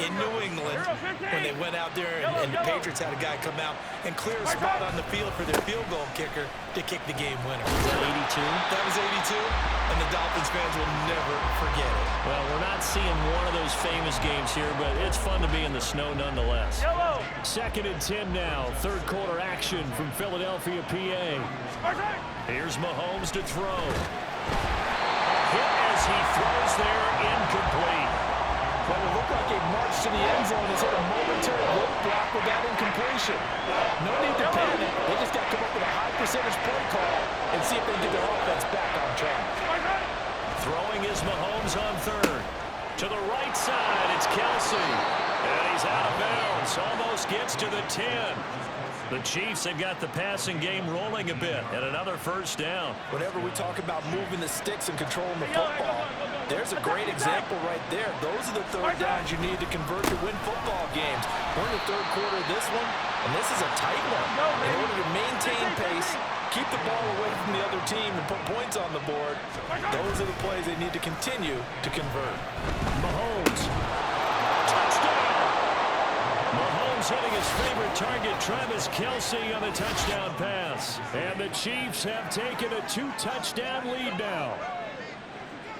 in New England when they went out there and the Patriots had a guy come out and clear a spot on the field for their field goal kicker to kick the game winner. Was that 82? That was 82, and the Dolphins fans will never forget it. Well, we're not seeing one of those famous games here, but it's fun to be in the snow nonetheless. Second and 10 now. Third quarter action from Philadelphia, PA. Here's Mahomes to throw. Hit as he throws there, incomplete. Well, it looked like a march to the end zone has hit a momentary roadblock with that incompletion. No need to panic. They just got to come up with a high percentage play call and see if they can get their offense back on track. Throwing is Mahomes on third. To the right side, it's Kelsey. And he's out of bounds. Almost gets to the 10. The Chiefs have got the passing game rolling a bit, and another first down. Whenever we talk about moving the sticks and controlling the football, there's a great example right there. Those are the third downs you need to convert to win football games. We're in the third quarter of this one, and this is a tight one. In order to maintain pace, keep the ball away from the other team, and put points on the board, those are the plays they need to continue to convert. Mahomes. Touchdown! Mahomes hitting his favorite target, Travis Kelsey, on the touchdown pass. And the Chiefs have taken a 2-touchdown lead now.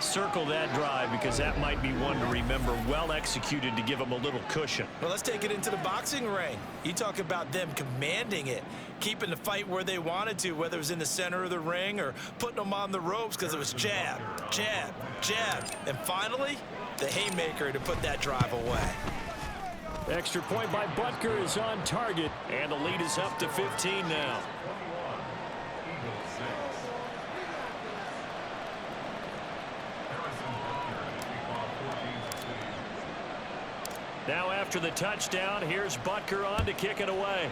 Circle that drive because that might be one to remember. Well executed to give them a little cushion. Well, let's take it into the boxing ring. You talk about them commanding it, keeping the fight where they wanted to, whether it was in the center of the ring or putting them on the ropes because it was jab, jab, jab. And finally, the haymaker to put that drive away. Extra point by Butker is on target, and the lead is up to 15 now. Now after the touchdown, here's Butker on to kick it away.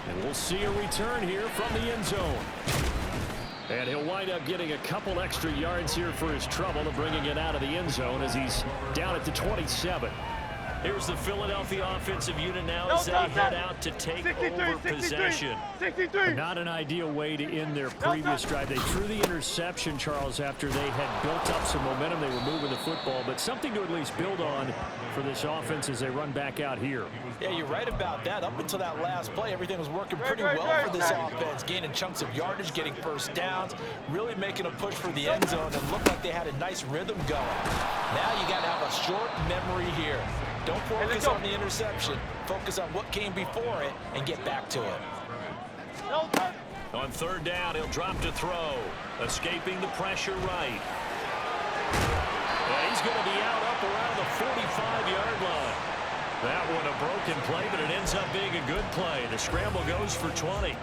And we'll see a return here from the end zone. And he'll wind up getting a couple extra yards here for his trouble to bringing it out of the end zone as he's down at the 27. Here's the Philadelphia offensive unit now as they head out to take over possession. Not an ideal way to end their previous drive. They threw the interception, Charles, after they had built up some momentum. They were moving the football, but something to at least build on for this offense as they run back out here. Yeah, you're right about that. Up until that last play, everything was working pretty well for this offense, gaining chunks of yardage, getting first downs, really making a push for the end zone, and looked like they had a nice rhythm going. Now you got to have a short memory here. Don't focus on the interception. Focus on what came before it and get back to it. On third down, he'll drop to throw. Escaping the pressure right. Yeah, he's going to be out up around the 45-yard line. That one a broken play, but it ends up being a good play. The scramble goes for 20.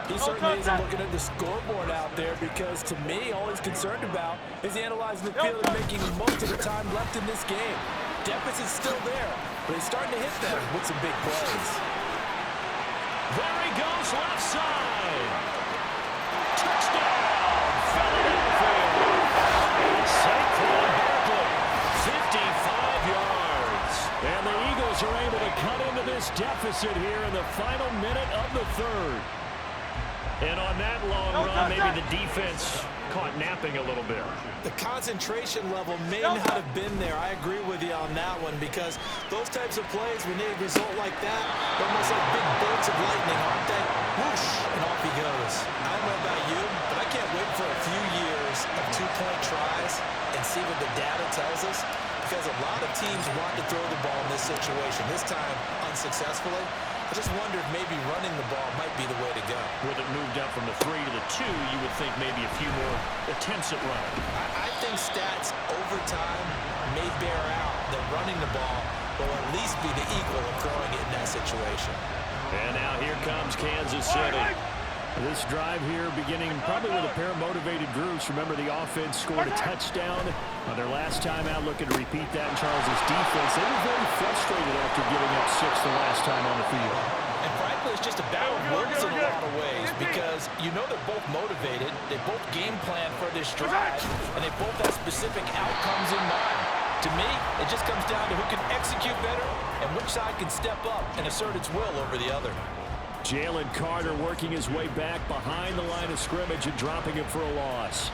He certainly isn't looking at the scoreboard out there because, to me, all he's concerned about is analyzing the field and making the most of the time left in this game. Deficit's still there, but he's starting to hit them with some big plays. There he goes, left side. Touchdown, Philadelphia. Saquon Barkley, 55 yards. And the Eagles are able to cut into this deficit here in the final minute of the third. And on that long run, maybe the defense caught napping a little bit. The concentration level may not have been there. I agree with you on that one because those types of plays, when they result like that, they're almost like big bolts of lightning, aren't they? Whoosh, and off he goes. I don't know about you, but I can't wait for a few years of two-point tries and see what the data tells us because a lot of teams want to throw the ball in this situation, this time unsuccessfully. I just wonder if maybe running the ball might be the way to go. With it moved up from the 3 to the 2, you would think maybe a few more attempts at running. I think stats over time may bear out that running the ball will at least be the equal of throwing it in that situation. And now here comes Kansas City. This drive here beginning probably with a pair of motivated groups. Remember, the offense scored a touchdown on their last time out. Looking to repeat that in Charles's defense. They were very frustrated after giving up 6 the last time on the field. And frankly, it's just a battle of words in a lot of ways because you know they're both motivated. They both game plan for this drive, and they both have specific outcomes in mind. To me, it just comes down to who can execute better and which side can step up and assert its will over the other. Jalen Carter working his way back behind the line of scrimmage and dropping him for a loss.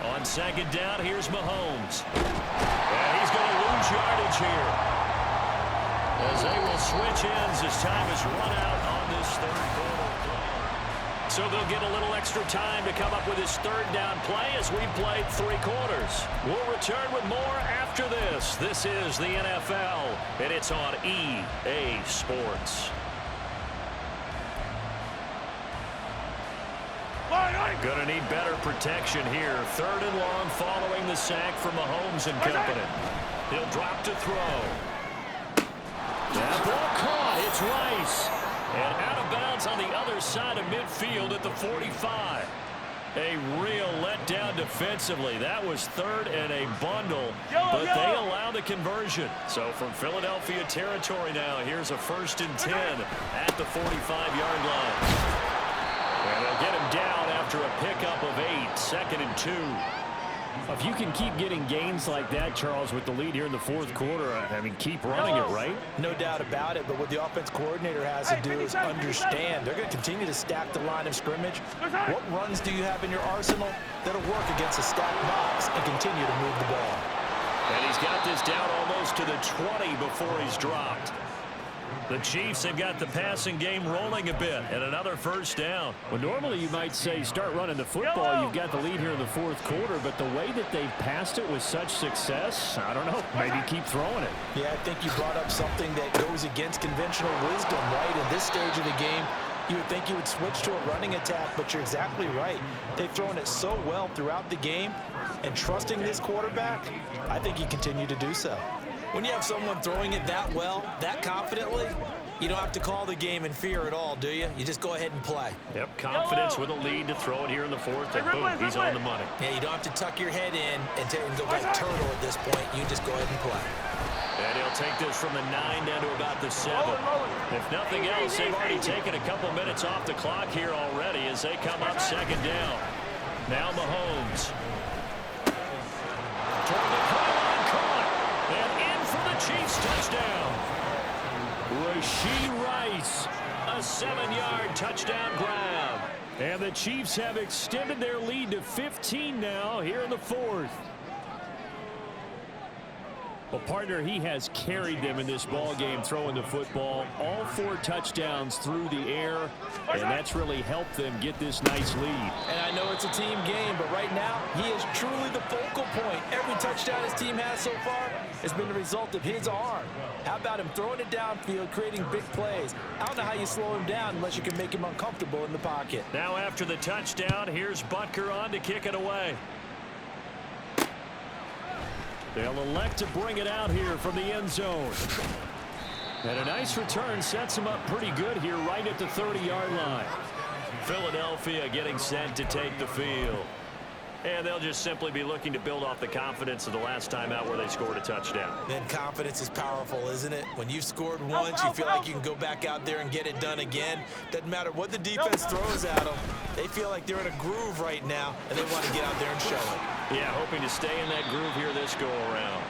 On second down, here's Mahomes. And he's going to lose yardage here, as they will switch ends as time is run out on this third quarter play. So they'll get a little extra time to come up with his third down play as we've played 3 quarters. We'll return with more after this. This is the NFL, and it's on EA Sports. Going to need better protection here. 3rd and long following the sack from Mahomes and company. He'll drop to throw. That ball caught. It's Rice. And out of bounds on the other side of midfield at the 45. A real letdown defensively. That was 3rd and a bundle, but they allow the conversion. So from Philadelphia territory now, here's a 1st and 10 at the 45-yard line. And they'll get him down after a pickup of 8, 2nd and 2. If you can keep getting gains like that, Charles, with the lead here in the 4th quarter, I mean, keep running it, right? No doubt about it, but what the offense coordinator has to do is understand they're going to continue to stack the line of scrimmage. What runs do you have in your arsenal that'll work against a stacked box and continue to move the ball? And he's got this down almost to the 20 before he's dropped. The Chiefs have got the passing game rolling a bit, and another 1st down. Well, normally you might say start running the football. You've got the lead here in the 4th quarter, but the way that they've passed it with such success, I don't know, maybe keep throwing it. Yeah, I think you brought up something that goes against conventional wisdom, right? In this stage of the game, you would think you would switch to a running attack, but you're exactly right. They've thrown it so well throughout the game, and trusting this quarterback, I think you continue to do so. When you have someone throwing it that well, that confidently, you don't have to call the game in fear at all, do you? You just go ahead and play. Yep, confidence with a lead to throw it here in the 4th, and boom, he's on the money. Yeah, you don't have to tuck your head in and go like turtle at this point. You just go ahead and play. And he'll take this from the 9 down to about the 7. If nothing else, they've already taken a couple minutes off the clock here already as they come up 2nd down. Now Mahomes. Toward the pylon, caught. And in for the Chiefs touchdown. Rashee Rice, a 7-yard touchdown grab. And the Chiefs have extended their lead to 15 now here in the 4th. Well, partner, he has carried them in this ball game throwing the football. All 4 touchdowns through the air, and that's really helped them get this nice lead. And I know it's a team game, but right now, he is truly the focal point. Every touchdown his team has so far has been the result of his arm. How about him throwing it downfield, creating big plays? I don't know how you slow him down unless you can make him uncomfortable in the pocket. Now after the touchdown, here's Butker on to kick it away. They'll elect to bring it out here from the end zone. And a nice return sets them up pretty good here right at the 30-yard line. Philadelphia getting set to take the field. And they'll just simply be looking to build off the confidence of the last time out where they scored a touchdown. Then confidence is powerful, isn't it? When you've scored once, you feel like you can go back out there and get it done again. Doesn't matter what the defense throws at them. They feel like they're in a groove right now, and they want to get out there and show it. Yeah, hoping to stay in that groove here this go-around.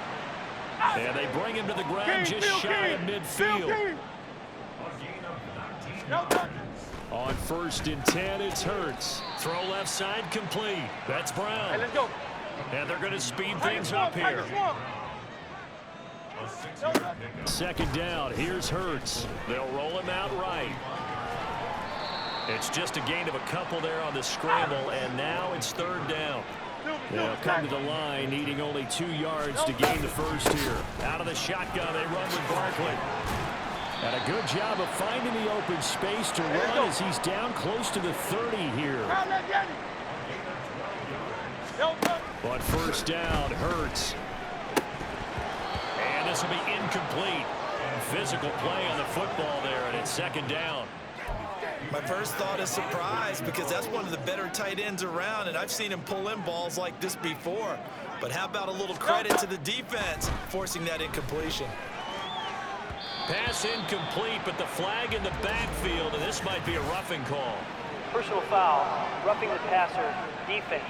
And they bring him to the ground just shy of midfield. On 1st and 10, it's Hurts. Throw left side complete. That's Brown. Hey, let's go. And they're going to speed things up here. 2nd down. Here's Hurts. They'll roll him out right. It's just a gain of a couple there on the scramble, and now it's 3rd down. They'll come to the line, needing only 2 yards to gain the 1st here. Out of the shotgun, they run with Barkley. And a good job of finding the open space to run as he's down close to the 30 here. But 1st down, Hurts. And this will be incomplete. Physical play on the football there, and it's 2nd down. My first thought is surprise, because that's one of the better tight ends around, and I've seen him pull in balls like this before. But how about a little credit to the defense forcing that incompletion? Pass incomplete, but the flag in the backfield, and this might be a roughing call. Personal foul, roughing the passer, defense.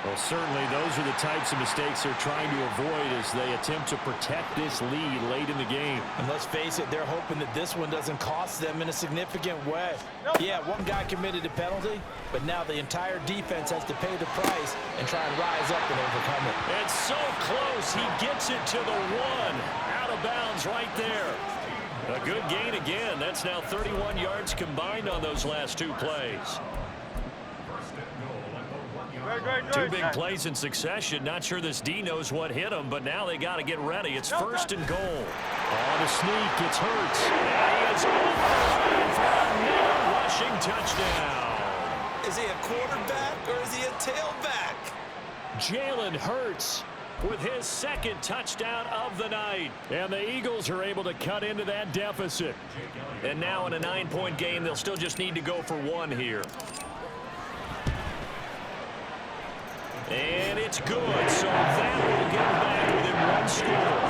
Well, certainly those are the types of mistakes they're trying to avoid as they attempt to protect this lead late in the game. And let's face it, they're hoping that this one doesn't cost them in a significant way. Yeah, one guy committed a penalty, but now the entire defense has to pay the price and try and rise up and overcome it. It's so close. He gets it to the one. Out of bounds right there. A good gain again. That's now 31 yards combined on those last two plays. Two big plays in succession. Not sure this D knows what hit him, but now they got to get ready. It's first and goal. On a sneak, it's Hurts. And he is off the line for another rushing touchdown. Is he a quarterback or is he a tailback? Jalen Hurts with his second touchdown of the night. And the Eagles are able to cut into that deficit. And now in a 9-point game, they'll still just need to go for one here. And it's good, so that will get them back within one score.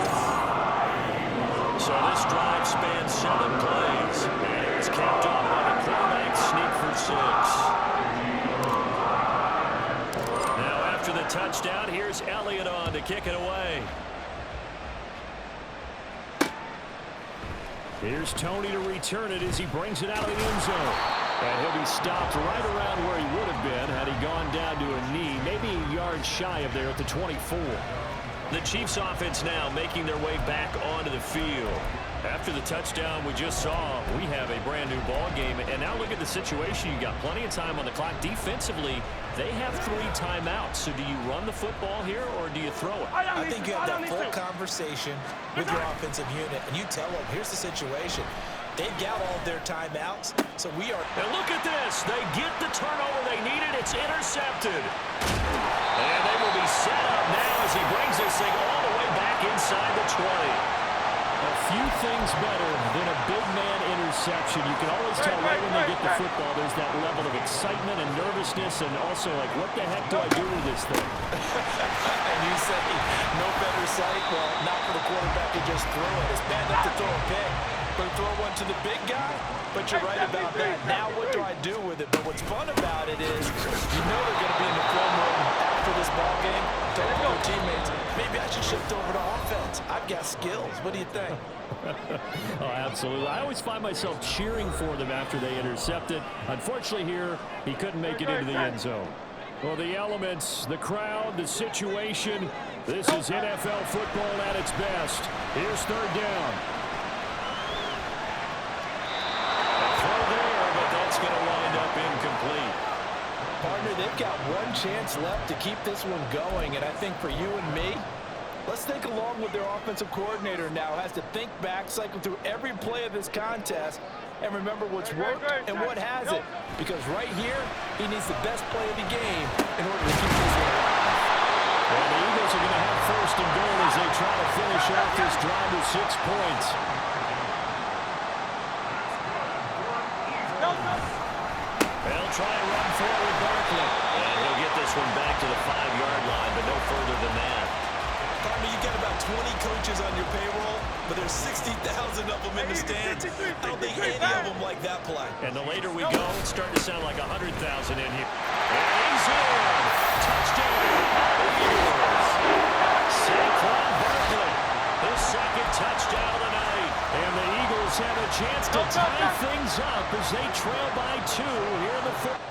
So this drive spans 7 plays. And it's capped off by the quarterback sneak for 6. Now after the touchdown, here's Elliott on to kick it away. Here's Tony to return it as he brings it out of the end zone. And he'll be stopped right around where he would have been had he gone down to a knee, maybe a yard shy of there at the 24. The Chiefs offense now making their way back onto the field. After the touchdown we just saw, we have a brand new ball game. And now look at the situation. You got plenty of time on the clock. Defensively, they have 3 timeouts. So do you run the football here or do you throw it? I think you have that full conversation with your offensive unit, and you tell them, here's the situation. They've got all of their timeouts, so we are... And look at this. They get the turnover they needed. It's intercepted. And they will be set up now as he brings this thing all the way back inside the 20. A few things better than a big man interception. You can always tell right when they get the football, there's that level of excitement and nervousness and also like, what the heck do I do with this thing? And you say, no better sight? Well, not for the quarterback to just throw it. It's bad enough to throw a pick. But throw one to the big guy? But you're right about that. Now what do I do with it? But what's fun about it is you know they're going to be in the film room after this ball game. Tell their teammates, maybe I should shift over to offense. I've got skills. What do you think? Oh, absolutely. I always find myself cheering for them after they intercept it. Unfortunately here, he couldn't make it into the end zone. Well, the elements, the crowd, the situation, this is NFL football at its best. Here's third down. Going to wind up incomplete. Partner, they've got one chance left to keep this one going, and I think for you and me, let's think along with their offensive coordinator now, has to think back, cycle through every play of this contest, and remember what's worked and what hasn't, because right here, he needs the best play of the game in order to keep this one alive. Well, the Eagles are going to have first and goal as they try to finish off this drive with 6 points. They'll try and run forward Barkley. And he'll get this one back to the 5-yard line, but no further than that. Partner, you got about 20 coaches on your payroll, but there's 60,000 of them in the stands. I don't think any of them like that play. And the later we go, it's starting to sound like 100,000 in here. And he's in. Touchdown. Eagles. Saquon Barkley. His second touchdown of the night. And the Eagles have a chance to tie things up as they trail by 2 here in the fourth.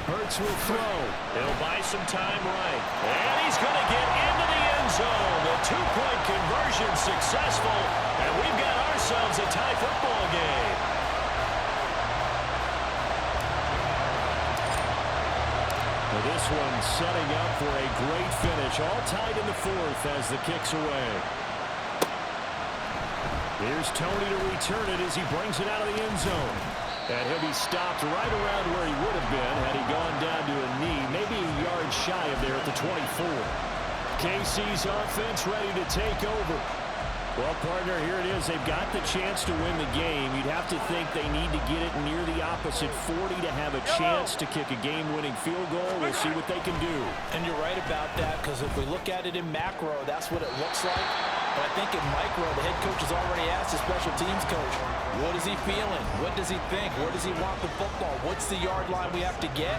Hurts will throw. He'll buy some time right. And he's going to get into the end zone. The 2-point conversion successful. And we've got ourselves a tie football game. Well, this one setting up for a great finish. All tied in the 4th as the kick's away. Here's Tony to return it as he brings it out of the end zone. And he'll be stopped right around where he would have been had he gone down to a knee, maybe a yard shy of there at the 24. KC's offense ready to take over. Well, partner, here it is. They've got the chance to win the game. You'd have to think they need to get it near the opposite 40 to have a chance to kick a game-winning field goal. We'll see what they can do. And you're right about that, because if we look at it in macro, that's what it looks like. But I think in micro, the head coach has already asked the special teams coach, what is he feeling? What does he think? Where does he want the football? What's the yard line we have to get?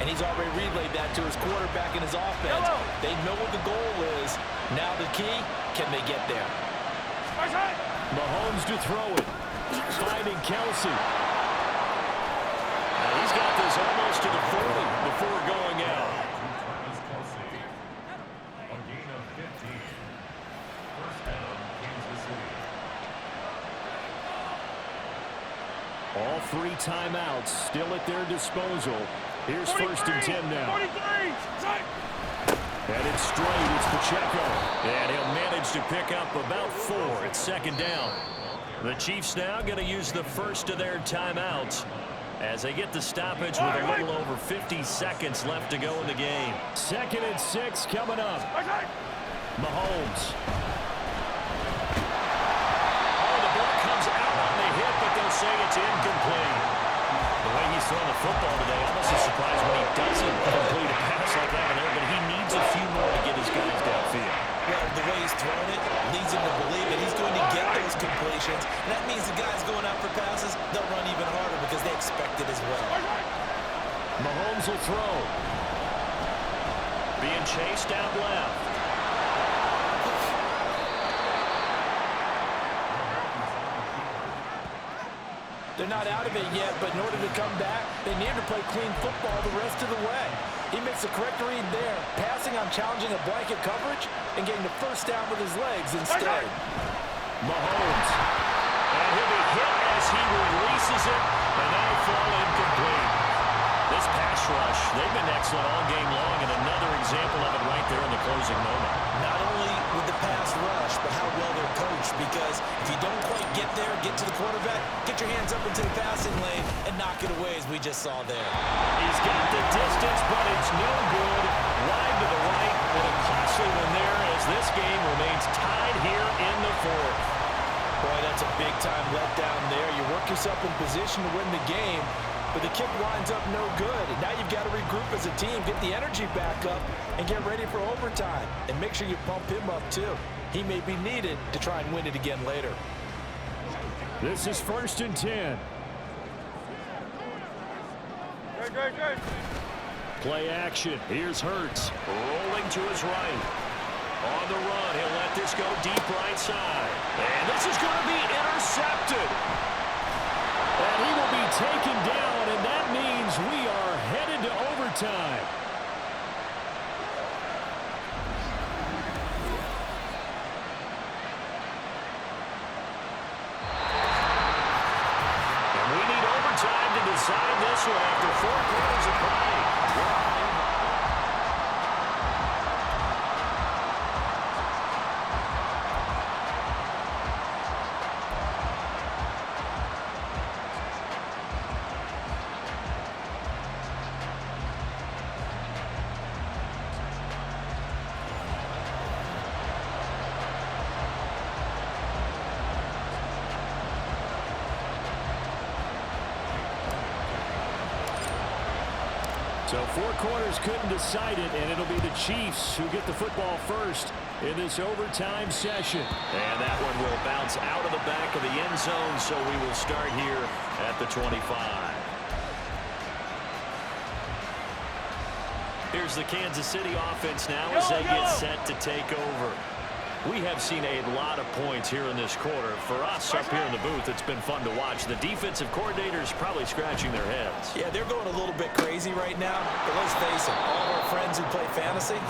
And he's already relayed that to his quarterback in his offense. They know what the goal is. Now the key, can they get there? Mahomes to throw it. Finding Kelsey. He's got this almost to the 40 before going out. All 3 timeouts still at their disposal. Here's 1st and 10 now. 43. And it's straight. It's Pacheco. And he'll manage to pick up about 4. It's 2nd down. The Chiefs now going to use the first of their timeouts as they get the stoppage with a little over 50 seconds left to go in the game. 2nd and 6 coming up. Mahomes. Oh, the ball comes out on the hit, but they'll say it's incomplete. The way he's throwing the football today, almost a surprise when he doesn't complete a pass like that there, but he needs a few more to get his guys downfield. Well, the way he's throwing it leads him to believe that he's going to get those completions. And that means the guys going out for passes, they'll run even harder because they expect it as well. Mahomes will throw. Being chased out left. They're not out of it yet, but in order to come back, they need to play clean football the rest of the way. He makes the correct read there, passing on challenging a blanket coverage and getting the first down with his legs instead. Mahomes. And he'll be hit as he releases it, and that'll fall incomplete. This pass rush, they've been excellent all game long, and another example of it right there in the closing moment. Not only with the pass rush, but how well they're coached, because if you don't quite get there, get to the quarterback, get your hands up into the passing lane and knock it away as we just saw there. He's got the distance, but it's no good. Wide to the right, with a costly one there as this game remains tied here in the 4th. Boy, that's a big-time letdown there. You work yourself in position to win the game, but the kick winds up no good. And now you've got to regroup as a team, get the energy back up, and get ready for overtime. And make sure you pump him up, too. He may be needed to try and win it again later. This is 1st and 10. Play action. Here's Hurts. Rolling to his right. On the run, he'll let this go deep right side. And this is going to be intercepted. And he will be taken down, and that means we are headed to overtime. And we need overtime to decide this one after 4 quarters of play. So 4 quarters couldn't decide it, and it'll be the Chiefs who get the football first in this overtime session. And that one will bounce out of the back of the end zone, so we will start here at the 25. Here's the Kansas City offense now as they get set to take over. We have seen a lot of points here in this quarter. For us up here in the booth, it's been fun to watch. The defensive coordinators probably scratching their heads. Yeah, they're going a little bit crazy right now, but let's face it, all of our friends who play fantasy,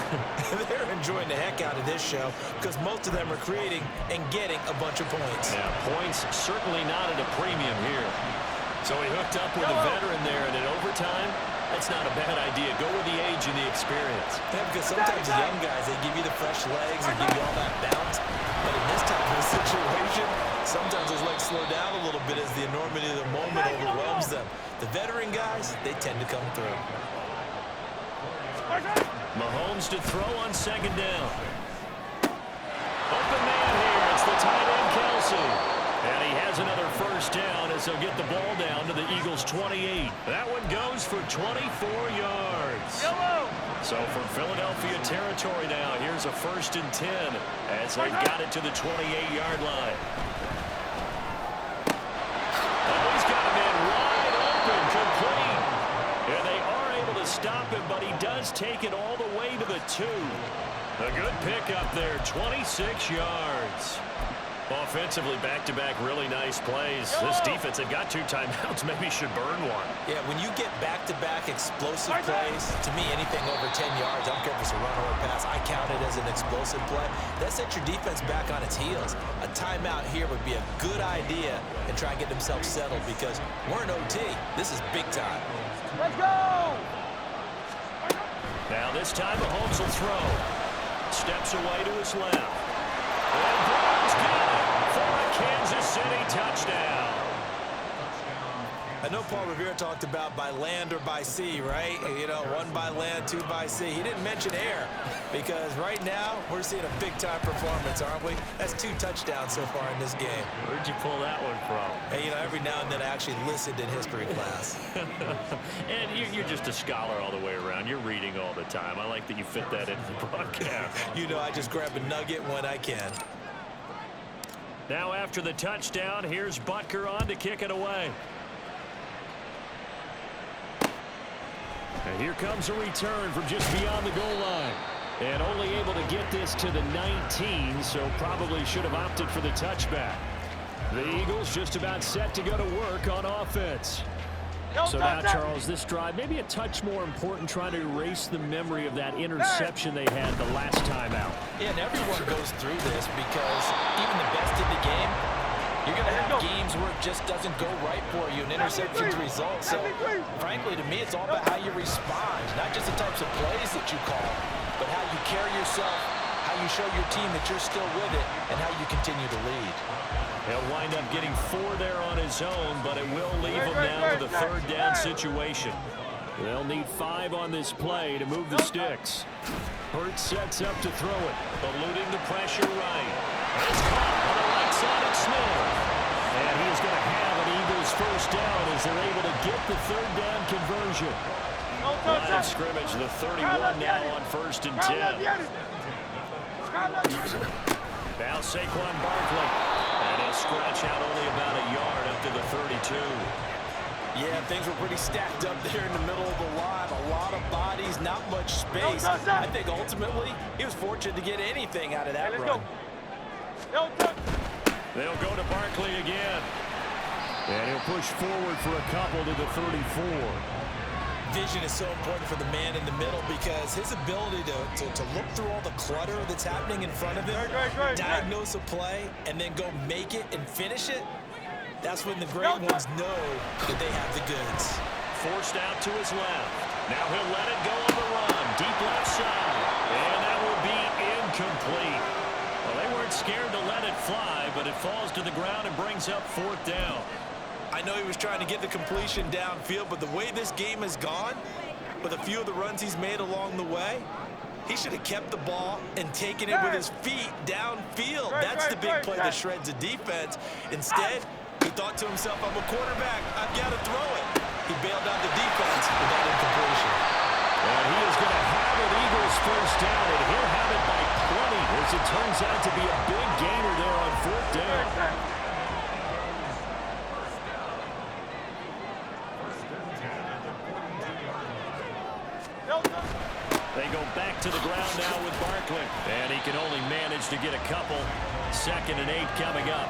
they're enjoying the heck out of this show because most of them are creating and getting a bunch of points. Yeah, points certainly not at a premium here. So he hooked up with a veteran there, and in overtime, that's not a bad idea. Go with the age and the experience. Yeah, because sometimes the young guys, they give you the fresh legs and give you all that bounce. But in this type of situation, some slow down a little bit as the enormity of the moment overwhelms them. The veteran guys, they tend to come through. Mahomes to throw on second down. Open man here. It's the tight end, Kelsey. And he has another first down as they'll get the ball down to the Eagles' 28. That one goes for 24 yards. So from Philadelphia territory now, here's a 1st and 10 as they've got it to the 28-yard line. Oh, he's got a man wide open, complete. And they are able to stop him, but he does take it all the way to the 2. A good pickup there, 26 yards. Offensively, back-to-back really nice plays. This defense had got 2 timeouts, maybe should burn one. Yeah, when you get back-to-back explosive plays, to me, anything over 10 yards, I don't care if it's a run or a pass, I count it as an explosive play. That sets your defense back on its heels. A timeout here would be a good idea and try and get themselves settled because we're in OT. This is big time. Let's go! Now this time Mahomes will throw. Steps away to his left. And Brown's got it for a Kansas City touchdown. I know Paul Revere talked about by land or by sea, right? You know, 1 by land, 2 by sea. He didn't mention air because right now we're seeing a big-time performance, aren't we? That's 2 touchdowns so far in this game. Where'd you pull that one from? Hey, you know, every now and then I actually listened in history class. And you're just a scholar all the way around. You're reading all the time. I like that you fit that into the broadcast. You know, I just grab a nugget when I can. Now after the touchdown, here's Butker on to kick it away. And here comes a return from just beyond the goal line. And only able to get this to the 19, so probably should have opted for the touchback. The Eagles just about set to go to work on offense. So now, Charles, this drive, maybe a touch more important, trying to erase the memory of that interception they had the last time out. Yeah, and everyone goes through this because even the best in the game, you're going to have games where it just doesn't go right for you, and interceptions result. So, frankly, to me, it's all about how you respond, not just the types of plays that you call, but how you carry yourself, how you show your team that you're still with it, and how you continue to lead. He'll wind up getting 4 there on his own, but it will leave him now with a 3rd down situation. They'll need 5 on this play to move the sticks. Hurts sets up to throw it, eluding the pressure right. It's caught on the right side of Smith. And he's going to have an Eagles 1st down as they're able to get the 3rd down conversion. Line of scrimmage, the 31 now on 1st and 10. Now Saquon Barkley. And he'll scratch out only about a yard up to the 32. Yeah, things were pretty stacked up there in the middle of the line. A lot of bodies, not much space. I think ultimately he was fortunate to get anything out of that run. They'll go to Barkley again. And he'll push forward for a couple to the 34. Vision is so important for the man in the middle because his ability to look through all the clutter that's happening in front of him, diagnose a play, and then go make it and finish it, that's when the great ones know that they have the goods. Forced out to his left. Now he'll let it go on the run. Deep left side. And that will be incomplete. Well, they weren't scared to let it fly, but it falls to the ground and brings up 4th down. I know he was trying to get the completion downfield, but the way this game has gone, with a few of the runs he's made along the way, he should have kept the ball and taken it with his feet downfield. That's the big play that shreds the defense. Instead, he thought to himself, I'm a quarterback, I've got to throw it. He bailed out the defense with that incompletion. And he is going to have an Eagles 1st down, and he'll have it by 20, as it turns out to be a big gainer there on 4th down. They go back to the ground now with Barkley. And he can only manage to get a couple. 2nd and 8 coming up.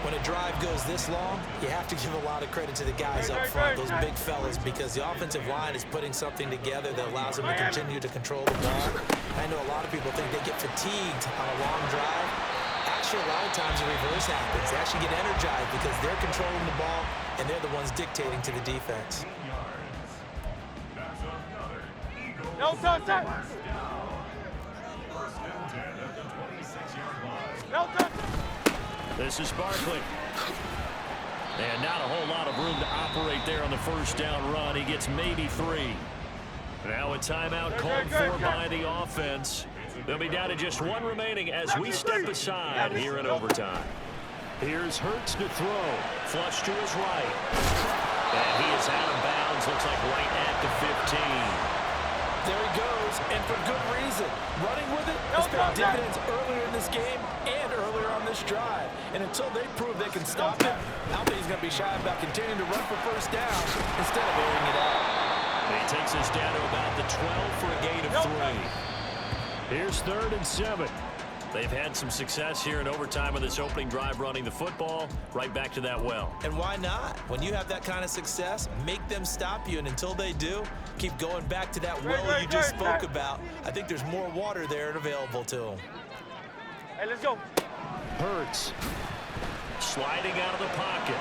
When a drive goes this long, you have to give a lot of credit to the guys up front, those big fellas, because the offensive line is putting something together that allows them to continue to control the ball. I know a lot of people think they get fatigued on a long drive. Actually, a lot of times the reverse happens. They actually get energized because they're controlling the ball, and they're the ones dictating to the defense. No touch. No touch. This is Barkley. And not a whole lot of room to operate there on the first down run. He gets maybe 3. Now a timeout called for by the offense. They'll be down to just 1 remaining as we step aside here in overtime. Here's Hurts to throw. Flush to his right. And he is out of bounds. Looks like right at the 15. There he goes, and for good reason. Running with it has paid dividends earlier in this game and earlier on this drive. And until they prove they can stop him, I don't think he's going to be shy about continuing to run for first down instead of airing it out. And he takes us down to about the 12 for a gain of 3. Here's 3rd and 7. They've had some success here in overtime with this opening drive running the football right back to that well. And why not? When you have that kind of success, make them stop you. And until they do, keep going back to that well you just spoke about. I think there's more water there and available to them. Hey, let's go. Hurts. Sliding out of the pocket.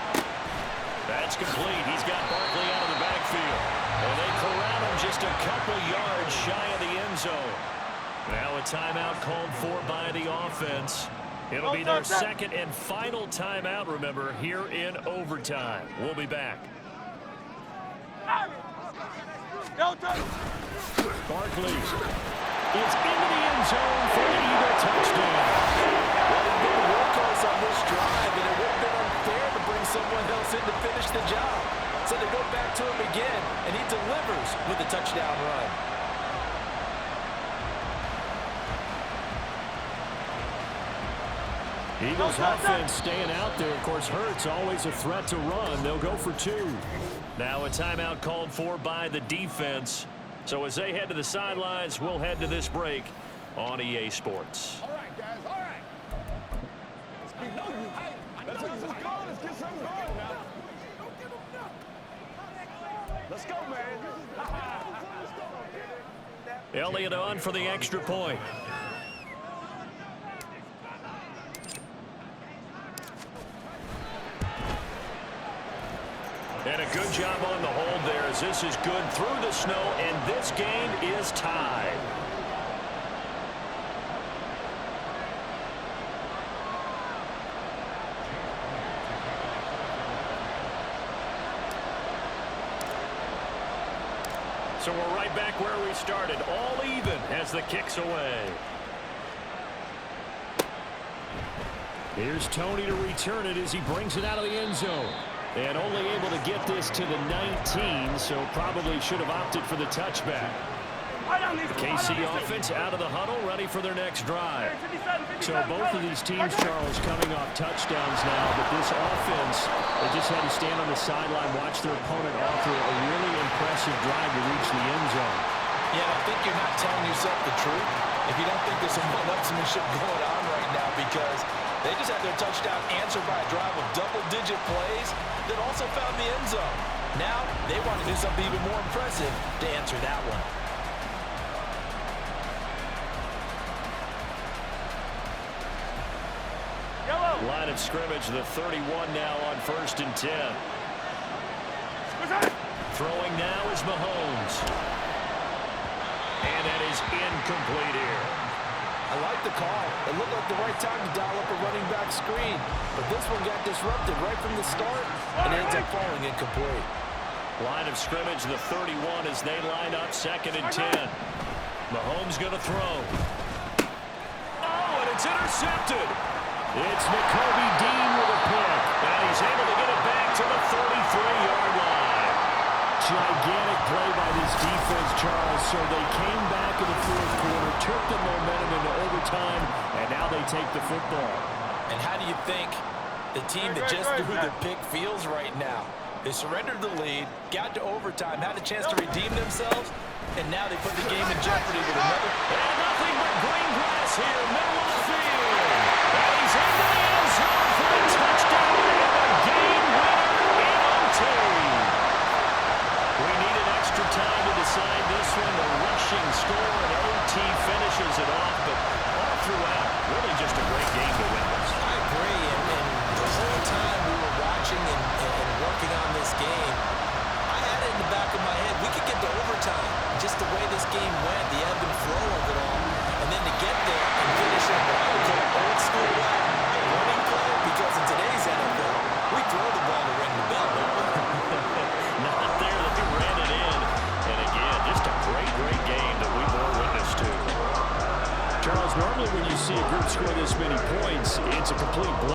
That's complete. He's got Barkley out of the backfield. And they corral him just a couple yards shy of the end zone. Now a timeout called for by the offense. It'll be their second and final timeout, remember, here in overtime. We'll be back. Barkley is into the end zone for the Eagle touchdown. Well, he's been a workhorse on this drive, and it would have been unfair to bring someone else in to finish the job. So they go back to him again, and he delivers with a touchdown run. Eagles offense staying out there. Of course, Hurts always a threat to run. They'll go for 2. Now a timeout called for by the defense. So as they head to the sidelines, we'll head to this break on EA Sports. All right, guys, all right. Let's get something going now. Let's go, man. Elliott on for the extra point. And a good job on the hold there as this is good through the snow, and this game is tied. So we're right back where we started, all even as the kick's away. Here's Tony to return it as he brings it out of the end zone. And only able to get this to the 19, so probably should have opted for the touchback. KC offense out of the huddle, ready for their next drive. So both of these teams, Charles, coming off touchdowns now, but this offense, they just had to stand on the sideline, watch their opponent offer a really impressive drive to reach the end zone. Yeah, I think you're not telling yourself the truth if you don't think there's some one-upsmanship going on right now, because they just had their touchdown answered by a drive of double-digit plays that also found the end zone. Now they want to do something even more impressive to answer that one. Line of scrimmage, the 31 now on 1st and 10. Throwing now is Mahomes. And that is incomplete here. I like the call. It looked like the right time to dial up a running back screen. But this one got disrupted right from the start, and it ends up falling incomplete. Line of scrimmage, the 31 as they line up 2nd and 10. Mahomes going to throw. Oh, and it's intercepted. It's Nakobe Dean with a pick. And he's able to get it back to the 33-yard line. Gigantic play by this defense, Charles. So they came back in the 4th quarter, took the momentum into overtime, and now they take the football. And how do you think the team that just threw the pick feels right now? They surrendered the lead, got to overtime, had a chance to redeem themselves, and now they put the game in jeopardy with another. And nothing but green grass here, middle of the field. And he's into the end zone for a touchdown and a game winner in OT. We needed extra time to decide this one. The rushing score and OT finishes it off, but all throughout, really just a great game to witness. I agree, and the whole time we were watching and working on this game, I had it in the back of my head. We could get to overtime. Just the way this game went, the ebb and flow of it all, and then to get there and finish in what I would call It's a complete blow.